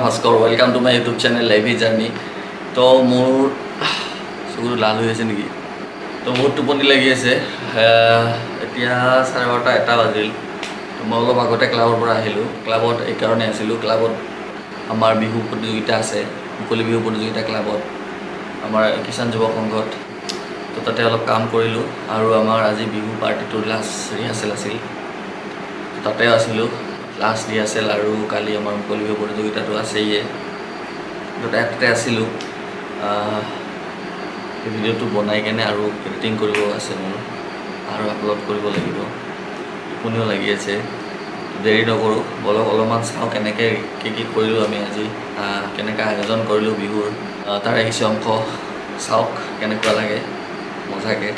Bhaskar welcome to my YouTube channel লাইভি journey তো মোৰ চকুটো লাল হৈ আছে নেকি তো বহুত টোপনি লাগি আছে এতিয়া 12:30 বাজিল তো মই অলপ আগতে ক্লাবৰ পৰা আহিলোঁ ক্লাবত এই কাৰণে আছিলোঁ ক্লাবত আমাৰ বিহু প্ৰতিযোগিতা আছে মুকলি বিহু প্ৰতিযোগিতা ক্লাবত আমাৰ কিষাণ যুৱ সংঘত তো তাতে অলপ কাম কৰিলোঁ আৰু আমাৰ আজি বিহু পাৰ্টিটোৰ লাষ্ট ৰিহাৰ্চেল আছিল তাতে আছিলোঁ লাষ্ট ৰিহাৰ্চেল আৰু কালি আমাৰ মুকলি বিহু প্ৰতিযোগিতাটো আছেই তো তাতে আছিলোঁ এই ভিডিঅ'টো বনাই কেনে আৰু এডিটিং কৰিব আছে মোৰ আৰু আপলোড কৰিব লাগিব টোপনিও লাগি আছে দেৰি নকৰোঁ বলক অলপমান চাওঁ কেনেকৈ কি কৰিলোঁ আমি আজি কেনেকৈ আয়োজন কৰিলোঁ বিহুৰ তাৰে কিছু অংশ চাওক কেনেকুৱা লাগে মজাকৈ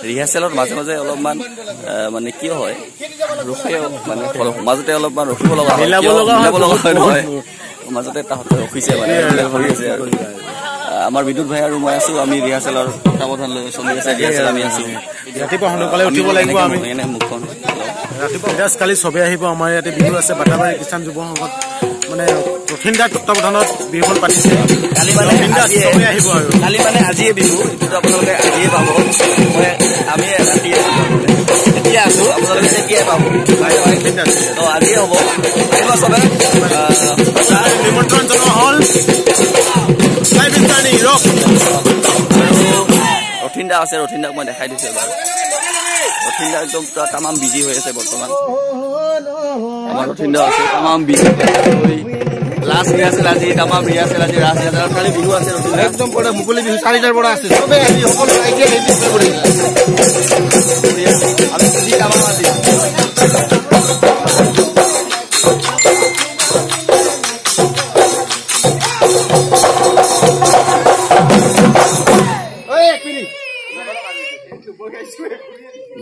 ৰিহাৰ্চেলত মাজে মাজে অলপমান মানে কি হয় ৰখে মানে মাজতে অলপমান ৰখিব লগা হয় নহয় মাজতে তাহতে ৰখিছে মানে হৈ আছে আৰু আমাৰ বিদ্যুৎ ভাই আৰু মই আছো আমি ৰিহাৰ্চেলৰ সাৱধান লৈ চলি আছে ৰিহাৰ্চেল আমি আছো ৰাতিপুৱা সোনকালে উঠিব লাগিব আমি এনে মুখখন ৰাতিপুৱা কালি চবে আহিব আমাৰ ইয়াতে বিহু আছে বাটাবাৰী কিষাণ যুৱ সংঘত মানে ৰথিনদাৰ তত্ত্বাৱধানত বিহুখন পাতিছে কালি মানে চবে আহিব আৰু কালি মানে আজিয়ে বিহু এইটো আপোনালোকে আজিয়ে পাব মই আমি ৰাতি এতিয়া আছো আপোনালোকে তেতিয়াই পাব তো আজিয়ে হ'ব আহিব চবে নিমন্ত্ৰণ জনোৱা হ'ল ৰথিনদা আছে ৰথিনদাক মই দেখাই দিছো এবাৰ ৰথিনদা একদম পুৰা তামাম বিজি হৈ আছে বৰ্তমান আমাৰ ৰথিনদা আছে তামাম বিজি লাষ্ট ৰিহাৰ্চেল আজি তামাম ৰিহাৰ্চেল আজি ৰাস ৰিহাৰ্চেল খালি বিহু আছে ৰথিনদা একদম পুৰা মুকলি বিহু 4টাৰ পৰা আছে চবে আজি সকলো আইডিয়া ৰেডি কৰি আমি বিজি তামাম আজি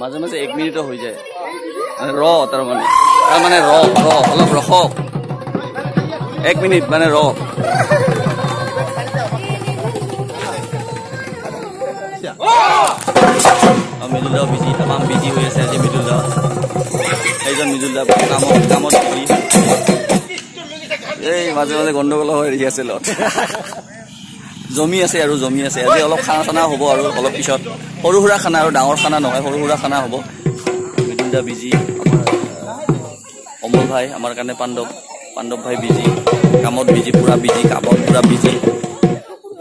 মাজে মাজে 1 মিনিটও হৈ যায় তাৰমানে অলপ ৰখক 1 মিনিট মানে মৃদুলদা বিজি তামাম বিজি হৈ আছে আজি মৃদুলদা এইজন মৃদুলদা কামত বিজি এই মাজে মাজে গণ্ডগোল হৈ ৰিহাৰ্চেলত জমি আছে আজি অলপ খানা চানা হ'ব আৰু অলপ পিছত সৰু সুৰা খানা আৰু ডাঙৰ খানা নহয় সৰু সুৰা খানা হ'ব মৃদুলদা বিজি অমল ভাই আমাৰ কাৰণে পাণ্ডৱ ভাই বিজি কামত বিজি পুৰা বিজি কামত পুৰা বিজি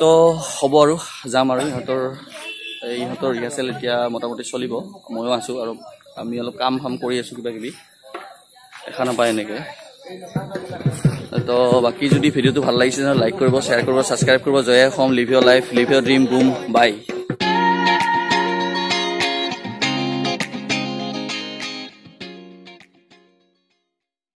তো হ'ব আৰু যাম আৰু ইহঁতৰ ৰিহাৰ্চেল এতিয়া মোটামুটি চলিব ময়ো আছোঁ আৰু আমি অলপ কাম কৰি আছোঁ কিবা কিবি দেখা নাপায় এনেকৈ তো বাকি যদি ভিডিওটো ভাল লাগিছে লাইক কৰিব শ্বেয়াৰ কৰিব সাবস্ক্ৰাইব কৰিব জয় অসম লিভ ইউৰ লাইফ লিভ ইউৰ ড্ৰিম বুম বাই